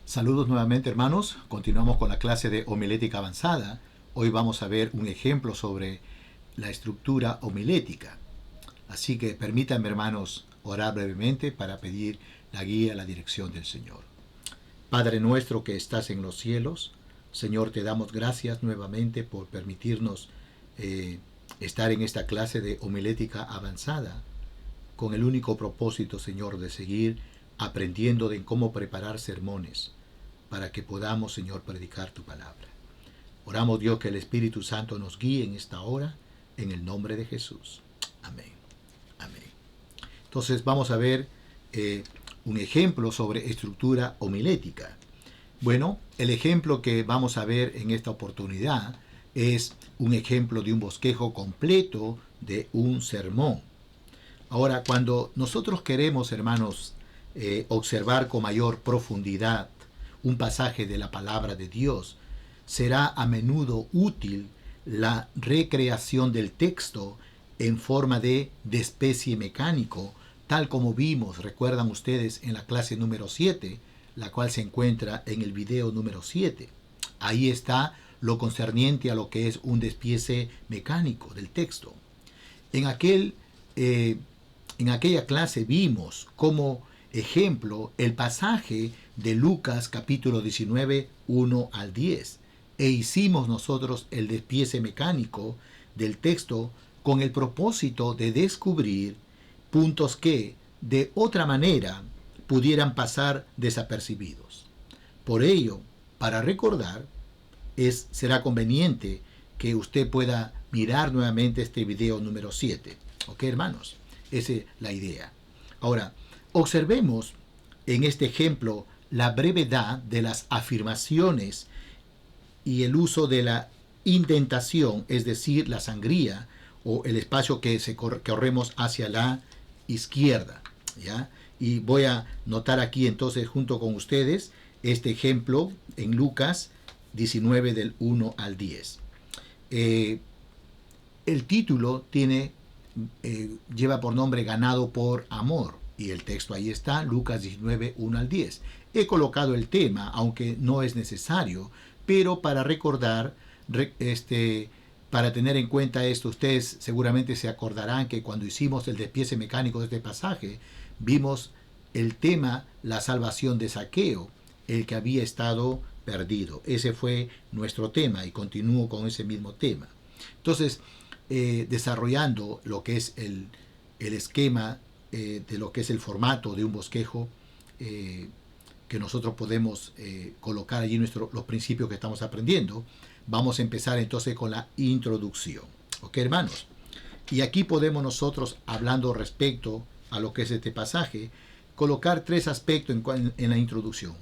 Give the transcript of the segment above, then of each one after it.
Saludos nuevamente, hermanos. Continuamos con la clase de homilética avanzada. Hoy vamos a ver un ejemplo sobre la estructura homilética. Así que permítanme, hermanos, orar brevemente para pedir la guía, la dirección del Señor. Padre nuestro que estás en los cielos, Señor, te damos gracias nuevamente por permitirnos estar en esta clase de homilética avanzada con el único propósito, Señor, de seguir aprendiendo de cómo preparar sermones para que podamos, Señor, predicar tu palabra. Oramos, Dios, que el Espíritu Santo nos guíe en esta hora, en el nombre de Jesús. Amén. Amén. Entonces vamos a ver un ejemplo sobre estructura homilética. Bueno, el ejemplo que vamos a ver en esta oportunidad es un ejemplo de un bosquejo completo de un sermón. Ahora, cuando nosotros queremos, hermanos, observar con mayor profundidad un pasaje de la palabra de Dios, será a menudo útil la recreación del texto en forma de especie mecánico, tal como vimos, recuerdan ustedes, en la clase número 7, la cual se encuentra en el video número 7. Ahí está lo concerniente a lo que es un despiece mecánico del texto. En aquella clase vimos como ejemplo el pasaje de Lucas capítulo 19, 1 al 10, e hicimos nosotros el despiece mecánico del texto con el propósito de descubrir puntos que de otra manera pudieran pasar desapercibidos. Por ello, para recordar, será conveniente que usted pueda mirar nuevamente este video número 7. ¿Ok, hermanos? Esa es la idea. Ahora, observemos en este ejemplo la brevedad de las afirmaciones y el uso de la indentación, es decir, la sangría o el espacio que corremos hacia la izquierda, ¿ya? Y voy a notar aquí entonces junto con ustedes este ejemplo en Lucas 19 del 1 al 10. El título lleva por nombre Ganado por Amor, y el texto ahí está, Lucas 19, 1 al 10. He colocado el tema, aunque no es necesario, pero para recordar, para tener en cuenta esto, ustedes seguramente se acordarán que cuando hicimos el despiece mecánico de este pasaje, vimos el tema, la salvación de Zaqueo, el que había estado perdido. Ese fue nuestro tema y continúo con ese mismo tema. Entonces, desarrollando lo que es el esquema de lo que es el formato de un bosquejo que nosotros podemos colocar allí los principios que estamos aprendiendo, vamos a empezar entonces con la introducción. ¿Ok, hermanos? Y aquí podemos nosotros, hablando respecto a lo que es este pasaje, colocar tres aspectos en la introducción.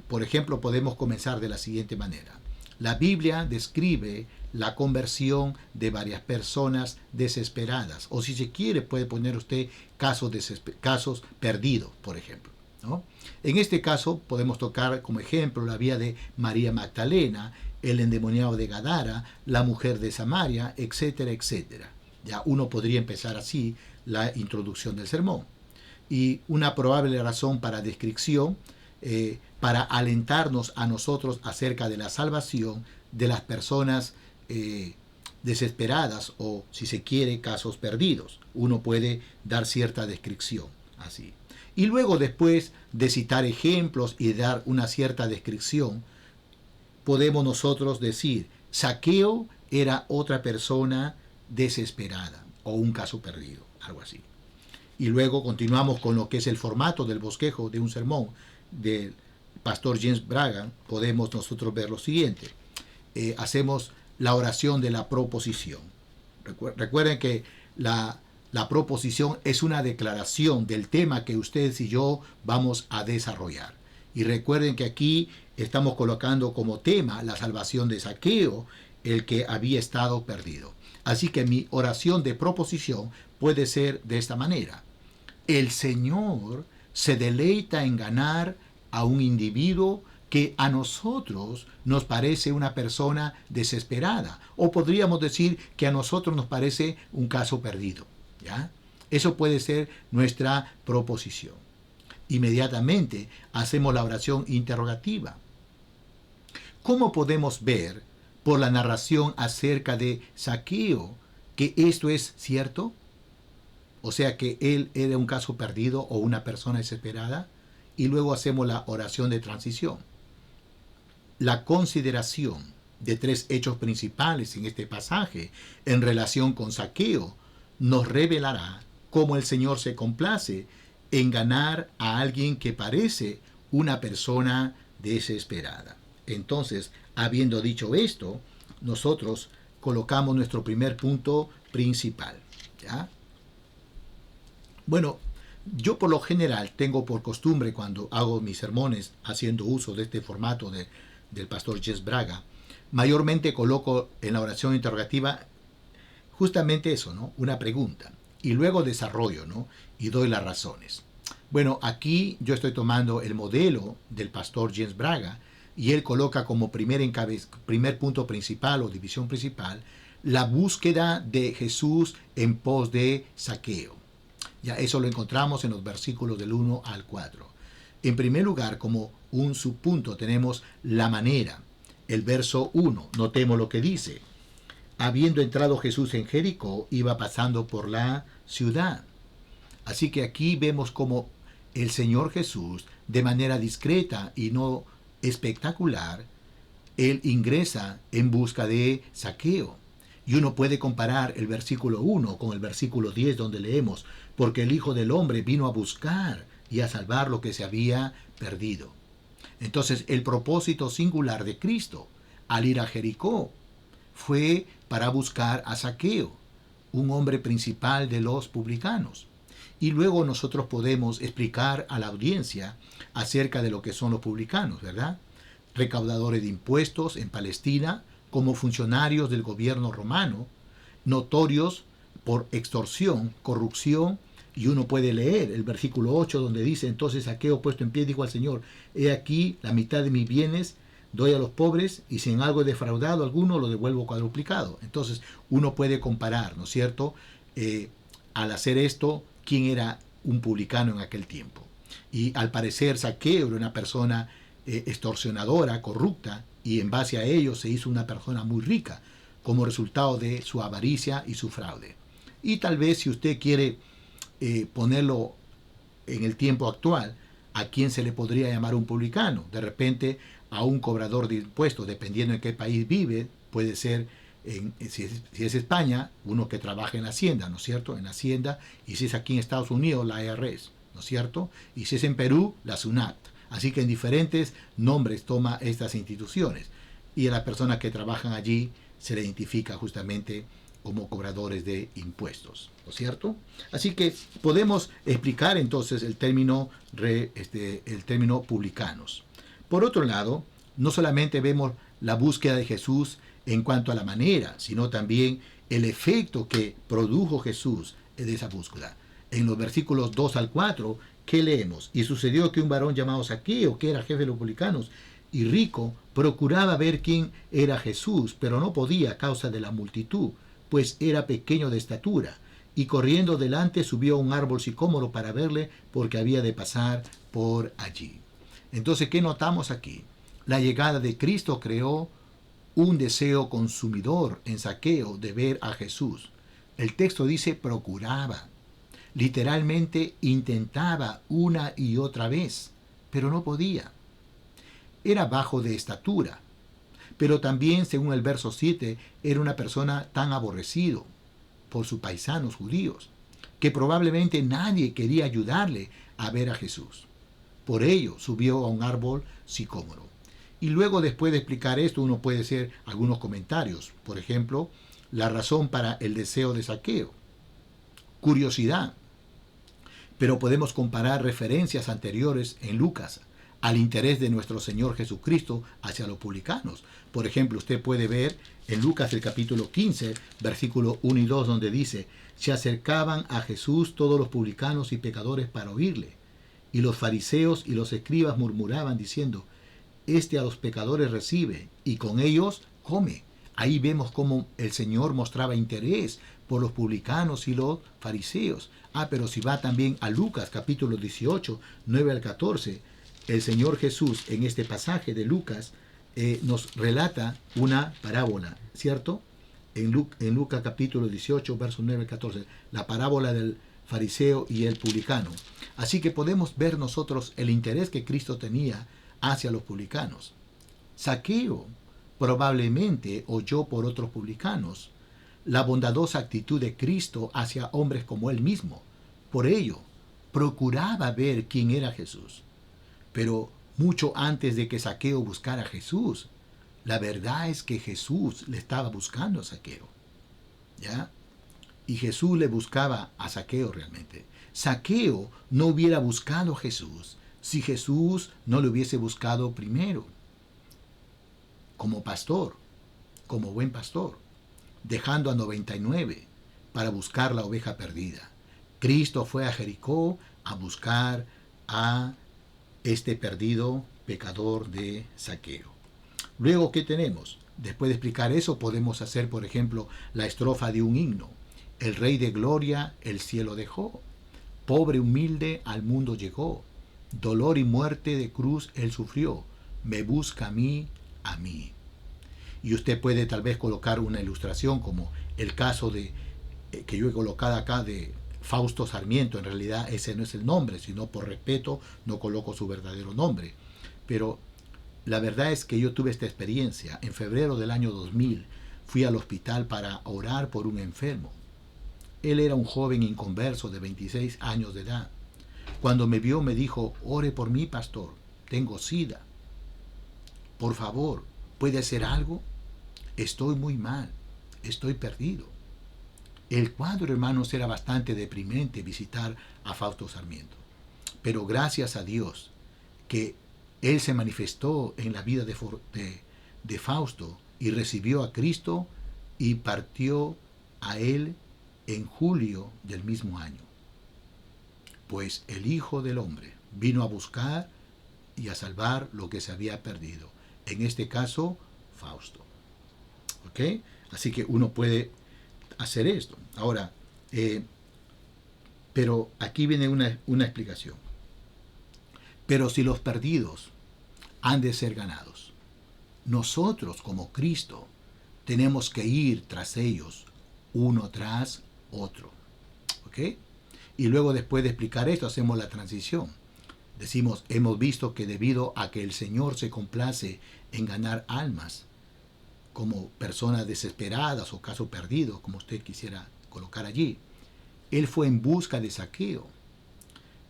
Por ejemplo, podemos comenzar de la siguiente manera. La Biblia describe la conversión de varias personas desesperadas, o si se quiere puede poner usted casos perdidos, por ejemplo, ¿no? En este caso podemos tocar como ejemplo la vida de María Magdalena, el endemoniado de Gadara, la mujer de Samaria, etcétera, etcétera. Ya uno podría empezar así la introducción del sermón. Y una probable razón para descripción, para alentarnos a nosotros acerca de la salvación de las personas desesperadas o, si se quiere, casos perdidos. Uno puede dar cierta descripción así. Y luego, después de citar ejemplos y dar una cierta descripción, podemos nosotros decir, Zaqueo era otra persona desesperada o un caso perdido, algo así. Y luego continuamos con lo que es el formato del bosquejo de un sermón del pastor James Bragan. Podemos nosotros ver lo siguiente. Hacemos la oración de la proposición. Recuerden que la proposición es una declaración del tema que ustedes y yo vamos a desarrollar. Y recuerden que aquí estamos colocando como tema la salvación de Zaqueo, el que había estado perdido. Así que mi oración de proposición puede ser de esta manera. El Señor se deleita en ganar a un individuo que a nosotros nos parece una persona desesperada, o podríamos decir que a nosotros nos parece un caso perdido, ¿ya? Eso puede ser nuestra proposición. Inmediatamente hacemos la oración interrogativa. ¿Cómo podemos ver por la narración acerca de Zaqueo que esto es cierto? O sea, que él era un caso perdido o una persona desesperada. Y luego hacemos la oración de transición. La consideración de tres hechos principales en este pasaje en relación con Zaqueo nos revelará cómo el Señor se complace en ganar a alguien que parece una persona desesperada. Entonces, habiendo dicho esto, nosotros colocamos nuestro primer punto principal, ¿ya? Bueno, yo por lo general tengo por costumbre, cuando hago mis sermones haciendo uso de este formato del pastor Jess Braga, mayormente coloco en la oración interrogativa justamente eso, ¿no? Una pregunta. Y luego desarrollo, ¿no? Y doy las razones. Bueno, aquí yo estoy tomando el modelo del pastor Jess Braga y él coloca como primer punto principal o división principal la búsqueda de Jesús en pos de Zaqueo. Ya eso lo encontramos en los versículos del 1 al 4. En primer lugar, como un subpunto, tenemos la manera. El verso 1, notemos lo que dice. Habiendo entrado Jesús en Jericó, iba pasando por la ciudad. Así que aquí vemos como el Señor Jesús, de manera discreta y no espectacular, él ingresa en busca de Zaqueo. Y uno puede comparar el versículo 1 con el versículo 10 donde leemos, porque el Hijo del Hombre vino a buscar y a salvar lo que se había perdido. Entonces, el propósito singular de Cristo al ir a Jericó fue para buscar a Zaqueo, un hombre principal de los publicanos. Y luego nosotros podemos explicar a la audiencia acerca de lo que son los publicanos, ¿verdad? Recaudadores de impuestos en Palestina, como funcionarios del gobierno romano, notorios por extorsión, corrupción, y uno puede leer el versículo 8 donde dice, entonces Zaqueo puesto en pie dijo al Señor, he aquí la mitad de mis bienes doy a los pobres, y si en algo he defraudado a alguno lo devuelvo cuadruplicado. Entonces uno puede comparar, ¿no es cierto? Al hacer esto, quién era un publicano en aquel tiempo. Y al parecer Zaqueo era una persona extorsionadora, corrupta, y en base a ello se hizo una persona muy rica, como resultado de su avaricia y su fraude. Y tal vez si usted quiere ponerlo en el tiempo actual, ¿a quién se le podría llamar un publicano? De repente a un cobrador de impuestos, dependiendo en qué país vive, puede ser, si es España, uno que trabaja en la Hacienda, ¿no es cierto? En la Hacienda, y si es aquí en Estados Unidos, la IRS, ¿no es cierto? Y si es en Perú, la SUNAT. Así que en diferentes nombres toma estas instituciones. Y a las personas que trabajan allí se le identifica justamente como cobradores de impuestos, ¿no es cierto? Así que podemos explicar entonces el término publicanos. Por otro lado, no solamente vemos la búsqueda de Jesús en cuanto a la manera, sino también el efecto que produjo Jesús de esa búsqueda. En los versículos 2 al 4, ¿qué leemos? Y sucedió que un varón llamado Zaqueo, que era jefe de los publicanos y rico, procuraba ver quién era Jesús, pero no podía a causa de la multitud, pues era pequeño de estatura, y corriendo delante subió a un árbol sicómoro para verle, porque había de pasar por allí. Entonces, ¿qué notamos aquí? La llegada de Cristo creó un deseo consumidor en Zaqueo de ver a Jesús. El texto dice procuraba. Literalmente intentaba una y otra vez, pero no podía. Era bajo de estatura, pero también, según el verso 7, era una persona tan aborrecido por sus paisanos judíos, que probablemente nadie quería ayudarle a ver a Jesús. Por ello subió a un árbol sicómoro. Y luego, después de explicar esto, uno puede hacer algunos comentarios. Por ejemplo, la razón para el deseo de Zaqueo. Curiosidad. Pero podemos comparar referencias anteriores en Lucas al interés de nuestro Señor Jesucristo hacia los publicanos. Por ejemplo, usted puede ver en Lucas el capítulo 15, versículo 1 y 2, donde dice, se acercaban a Jesús todos los publicanos y pecadores para oírle. Y los fariseos y los escribas murmuraban diciendo, este a los pecadores recibe y con ellos come. Ahí vemos cómo el Señor mostraba interés por los publicanos y los fariseos. Pero si va también a Lucas capítulo 18, 9 al 14, el Señor Jesús en este pasaje de Lucas nos relata una parábola, ¿cierto? En Lucas capítulo 18, versos 9 al 14, la parábola del fariseo y el publicano. Así que podemos ver nosotros el interés que Cristo tenía hacia los publicanos. Zaqueo probablemente oyó por otros publicanos la bondadosa actitud de Cristo hacia hombres como él mismo. Por ello, procuraba ver quién era Jesús. Pero mucho antes de que Zaqueo buscara a Jesús, la verdad es que Jesús le estaba buscando a Zaqueo. ¿Ya? Y Jesús le buscaba a Zaqueo realmente. Zaqueo no hubiera buscado a Jesús si Jesús no le hubiese buscado primero. Como pastor, como buen pastor, dejando a 99 para buscar la oveja perdida. Cristo fue a Jericó a buscar a este perdido pecador de Zaqueo. Luego, ¿qué tenemos? Después de explicar eso, podemos hacer, por ejemplo, la estrofa de un himno. El Rey de Gloria el cielo dejó, pobre humilde al mundo llegó, dolor y muerte de cruz él sufrió, me busca a mí, a mí. Y usted puede tal vez colocar una ilustración como el caso de que yo he colocado acá de Fausto Sarmiento. En realidad ese no es el nombre, sino por respeto no coloco su verdadero nombre. Pero la verdad es que yo tuve esta experiencia. En febrero del año 2000 fui al hospital para orar por un enfermo. Él era un joven inconverso de 26 años de edad. Cuando me vio me dijo, ore por mí, pastor, tengo SIDA. Por favor, ¿puede hacer algo? Estoy muy mal, estoy perdido. El cuadro, hermanos, era bastante deprimente visitar a Fausto Sarmiento. Pero gracias a Dios que Él se manifestó en la vida de Fausto y recibió a Cristo y partió a Él en julio del mismo año. Pues el Hijo del Hombre vino a buscar y a salvar lo que se había perdido. En este caso, Fausto. ¿Ok? Así que uno puede hacer esto. Ahora, pero aquí viene una explicación. Pero si los perdidos han de ser ganados, nosotros como Cristo tenemos que ir tras ellos, uno tras otro. ¿Ok? Y luego, después de explicar esto, hacemos la transición. Decimos, hemos visto que debido a que el Señor se complace en ganar almas, como personas desesperadas o casos perdidos, como usted quisiera colocar allí, Él fue en busca de Zaqueo.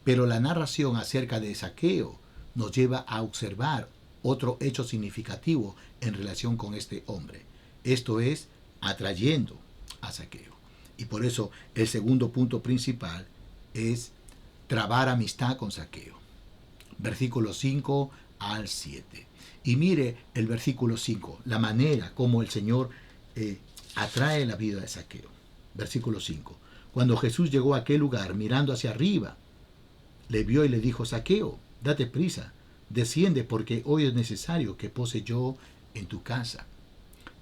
Pero la narración acerca de Zaqueo nos lleva a observar otro hecho significativo en relación con este hombre. Esto es, atrayendo a Zaqueo. Y por eso el segundo punto principal es trabar amistad con Zaqueo. Versículos 5 al 7. Y mire el versículo 5, la manera como el Señor atrae la vida de Zaqueo. Versículo 5. Cuando Jesús llegó a aquel lugar, mirando hacia arriba, le vio y le dijo, Zaqueo, date prisa, desciende porque hoy es necesario que pose yo en tu casa.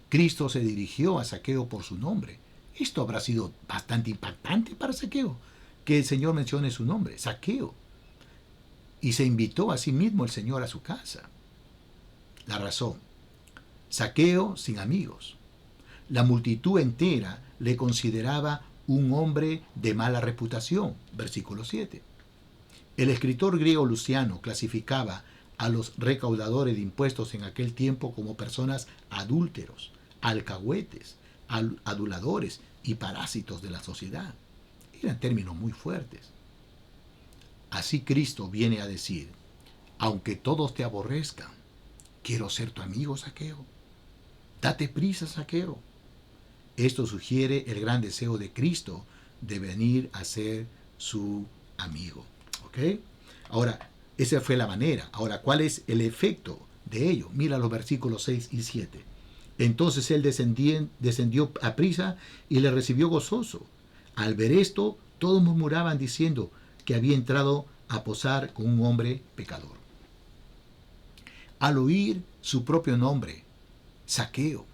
Cristo se dirigió a Zaqueo por su nombre. Esto habrá sido bastante impactante para Zaqueo, que el Señor mencione su nombre, Zaqueo. Y se invitó a sí mismo el Señor a su casa. La razón, Zaqueo sin amigos. La multitud entera le consideraba un hombre de mala reputación. Versículo 7. El escritor griego Luciano clasificaba a los recaudadores de impuestos en aquel tiempo como personas adúlteros, alcahuetes, aduladores y parásitos de la sociedad. Eran términos muy fuertes. Así Cristo viene a decir, aunque todos te aborrezcan, quiero ser tu amigo, Zaqueo. Date prisa, Zaqueo. Esto sugiere el gran deseo de Cristo de venir a ser su amigo. ¿Ok? Ahora, esa fue la manera. Ahora, ¿cuál es el efecto de ello? Mira los versículos 6 y 7. Entonces él descendió a prisa y le recibió gozoso. Al ver esto, todos murmuraban diciendo que había entrado a posar con un hombre pecador. Al oír su propio nombre, Zaqueo,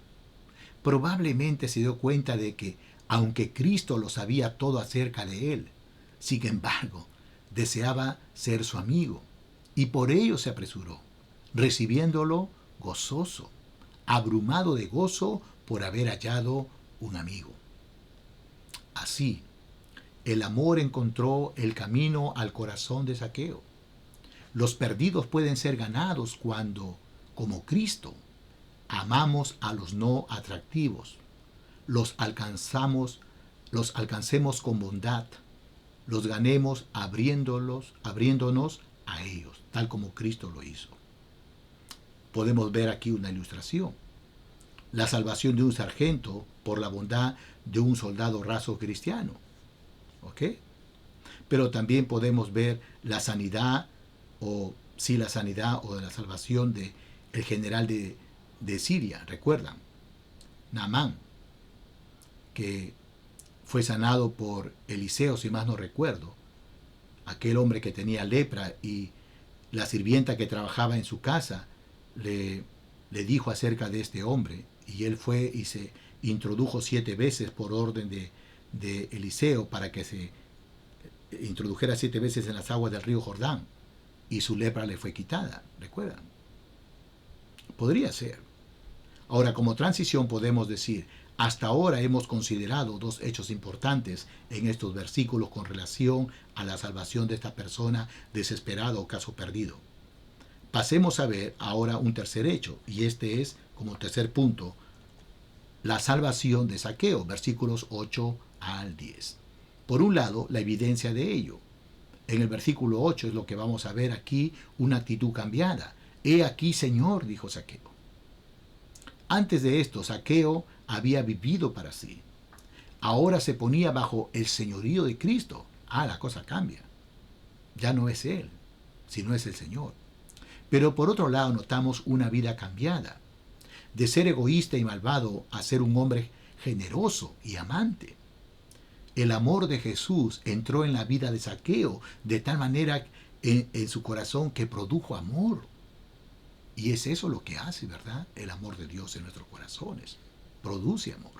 probablemente se dio cuenta de que, aunque Cristo lo sabía todo acerca de él, sin embargo, deseaba ser su amigo, y por ello se apresuró, recibiéndolo gozoso, abrumado de gozo por haber hallado un amigo. Así, el amor encontró el camino al corazón de Zaqueo. Los perdidos pueden ser ganados cuando, como Cristo, amamos a los no atractivos, los alcancemos con bondad, los ganemos abriéndonos a ellos, tal como Cristo lo hizo. Podemos ver aquí una ilustración. La salvación de un sargento por la bondad de un soldado raso cristiano. ¿Ok? Pero también podemos ver la sanidad o de la salvación de el general de Siria, recuerdan, Naamán, que fue sanado por Eliseo, si más no recuerdo, aquel hombre que tenía lepra, y la sirvienta que trabajaba en su casa le dijo acerca de este hombre, y él fue y se introdujo 7 veces por orden de Eliseo para que se introdujera 7 veces en las aguas del río Jordán, y su lepra le fue quitada, ¿recuerdan? Podría ser. Ahora, como transición podemos decir, hasta ahora hemos considerado 2 hechos importantes en estos versículos con relación a la salvación de esta persona desesperada o caso perdido. Pasemos a ver ahora un tercer hecho, y este es, como tercer punto, la salvación de Zaqueo, versículos 8 al 10. Por un lado, la evidencia de ello. En el versículo 8 es lo que vamos a ver aquí, una actitud cambiada. He aquí, Señor, dijo Zaqueo. Antes de esto, Zaqueo había vivido para sí. Ahora se ponía bajo el señorío de Cristo. La cosa cambia. Ya no es él, sino es el Señor. Pero por otro lado notamos una vida cambiada. De ser egoísta y malvado a ser un hombre generoso y amante. El amor de Jesús entró en la vida de Zaqueo de tal manera en su corazón que produjo amor. Y es eso lo que hace, ¿verdad? El amor de Dios en nuestros corazones. Produce amor.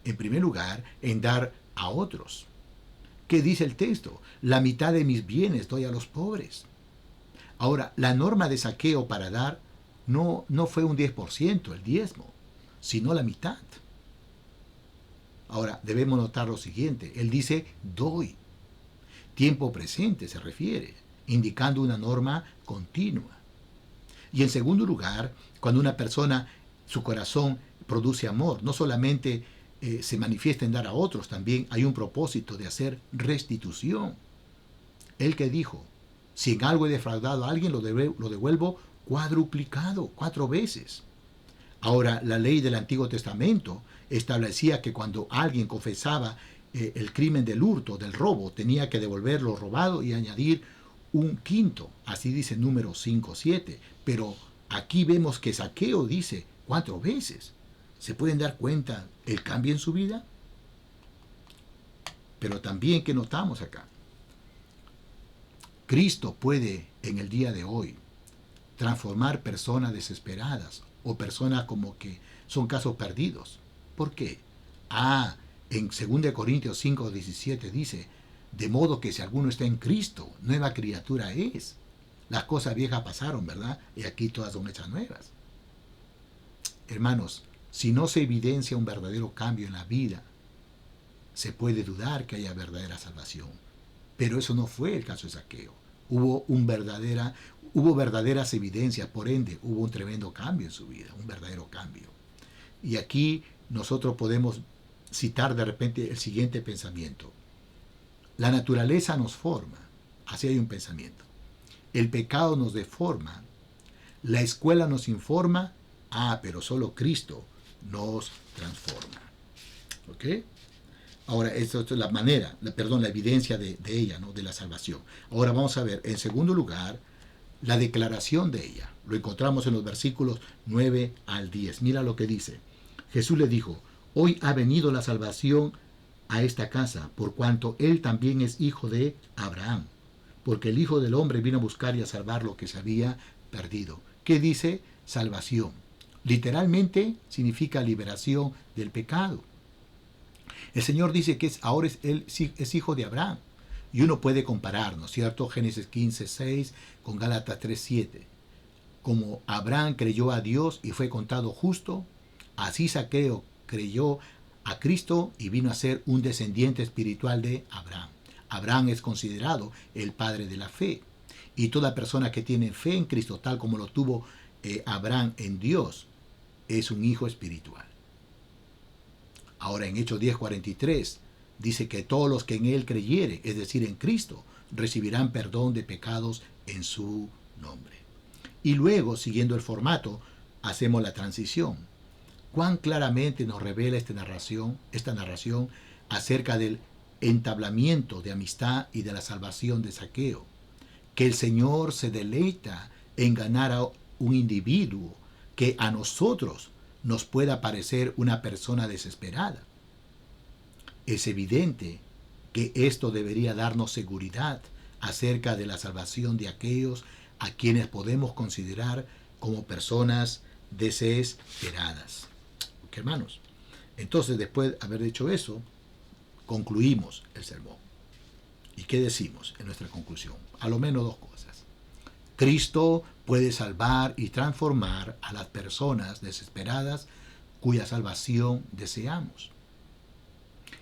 En primer lugar, en dar a otros. ¿Qué dice el texto? La mitad de mis bienes doy a los pobres. Ahora, la norma de Zaqueo para dar no fue un 10%, el diezmo, sino la mitad. Ahora, debemos notar lo siguiente. Él dice, doy. Tiempo presente se refiere, indicando una norma continua. Y en segundo lugar, cuando una persona, su corazón produce amor, no solamente se manifiesta en dar a otros, también hay un propósito de hacer restitución. Él que dijo, si en algo he defraudado a alguien, lo devuelvo cuadruplicado, 4 veces. Ahora, la ley del Antiguo Testamento establecía que cuando alguien confesaba el crimen del hurto, del robo, tenía que devolver lo robado y añadir un quinto. Así dice número 5:7. Pero aquí vemos que Zaqueo dice 4 veces. ¿Se pueden dar cuenta el cambio en su vida? Pero también, ¿qué notamos acá? Cristo puede en el día de hoy transformar personas desesperadas o personas como que son casos perdidos. ¿Por qué? En 2 Corintios 5:17 dice, de modo que si alguno está en Cristo, nueva criatura es. Las cosas viejas pasaron, ¿verdad? Y aquí todas son hechas nuevas. Hermanos, si no se evidencia un verdadero cambio en la vida, se puede dudar que haya verdadera salvación. Pero eso no fue el caso de Zaqueo. Hubo verdaderas evidencias, por ende, hubo un tremendo cambio en su vida, un verdadero cambio. Y aquí nosotros podemos citar de repente el siguiente pensamiento. La naturaleza nos forma, así hay un pensamiento. El pecado nos deforma, la escuela nos informa, pero solo Cristo nos transforma. ¿Ok? Ahora, esto es la evidencia de ella, ¿no? De la salvación. Ahora vamos a ver, en segundo lugar, la declaración de ella. Lo encontramos en los versículos 9 al 10. Mira lo que dice. Jesús le dijo, hoy ha venido la salvación a esta casa, por cuanto él también es hijo de Abraham, porque el Hijo del Hombre vino a buscar y a salvar lo que se había perdido. ¿Qué dice? Salvación. Literalmente significa liberación del pecado. El Señor dice que ahora Él es hijo de Abraham. Y uno puede comparar, ¿no es cierto? Génesis 15:6 con Gálatas 3:7. Como Abraham creyó a Dios y fue contado justo, así Zaqueo creyó a Cristo y vino a ser un descendiente espiritual de Abraham. Abraham es considerado el padre de la fe. Y toda persona que tiene fe en Cristo, tal como lo tuvo Abraham en Dios, es un hijo espiritual. Ahora en Hechos 10:43 dice que todos los que en Él creyere, es decir, en Cristo, recibirán perdón de pecados en su nombre. Y luego, siguiendo el formato, hacemos la transición. Cuán claramente nos revela esta narración acerca del entablamiento de amistad y de la salvación de Zaqueo. Que el Señor se deleita en ganar a un individuo que a nosotros nos pueda parecer una persona desesperada. Es evidente que esto debería darnos seguridad acerca de la salvación de aquellos a quienes podemos considerar como personas desesperadas. ¿Ok, hermanos? Entonces, después de haber dicho eso, concluimos el sermón. ¿Y qué decimos en nuestra conclusión? A lo menos dos cosas. Cristo puede salvar y transformar a las personas desesperadas cuya salvación deseamos.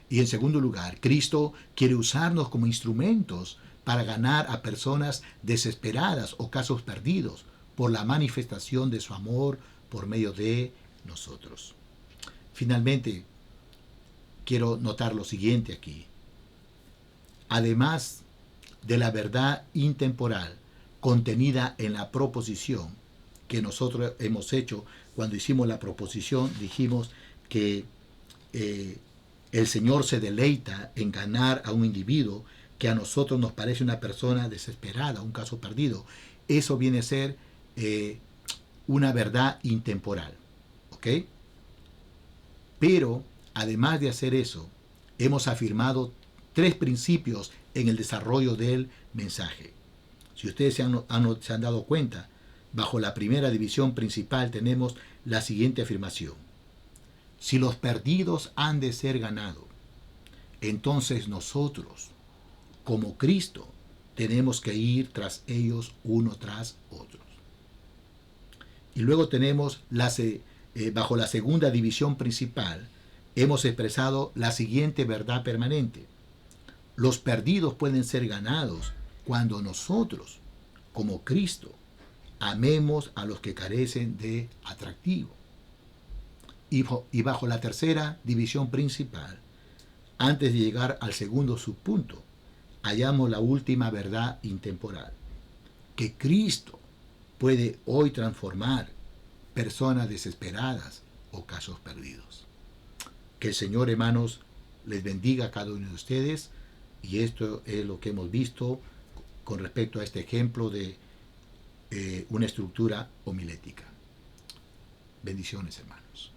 Y en segundo lugar, Cristo quiere usarnos como instrumentos para ganar a personas desesperadas o casos perdidos por la manifestación de su amor por medio de nosotros. Finalmente, quiero notar lo siguiente aquí. Además de la verdad intemporal contenida en la proposición que nosotros hemos hecho, cuando hicimos la proposición dijimos que el Señor se deleita en ganar a un individuo que a nosotros nos parece una persona desesperada, un caso perdido. Eso viene a ser una verdad intemporal. ¿Ok? Pero, además de hacer eso, hemos afirmado tres principios en el desarrollo del mensaje. Si ustedes se han dado cuenta, bajo la primera división principal tenemos la siguiente afirmación. Si los perdidos han de ser ganados, entonces nosotros, como Cristo, tenemos que ir tras ellos uno tras otro. Y luego tenemos, bajo la segunda división principal, hemos expresado la siguiente verdad permanente. Los perdidos pueden ser ganados cuando nosotros, como Cristo, amemos a los que carecen de atractivo. Y bajo la tercera división principal, antes de llegar al segundo subpunto, hallamos la última verdad intemporal, que Cristo puede hoy transformar personas desesperadas o casos perdidos. Que el Señor, hermanos, les bendiga a cada uno de ustedes, y esto es lo que hemos visto con respecto a este ejemplo de una estructura homilética. Bendiciones, hermanos.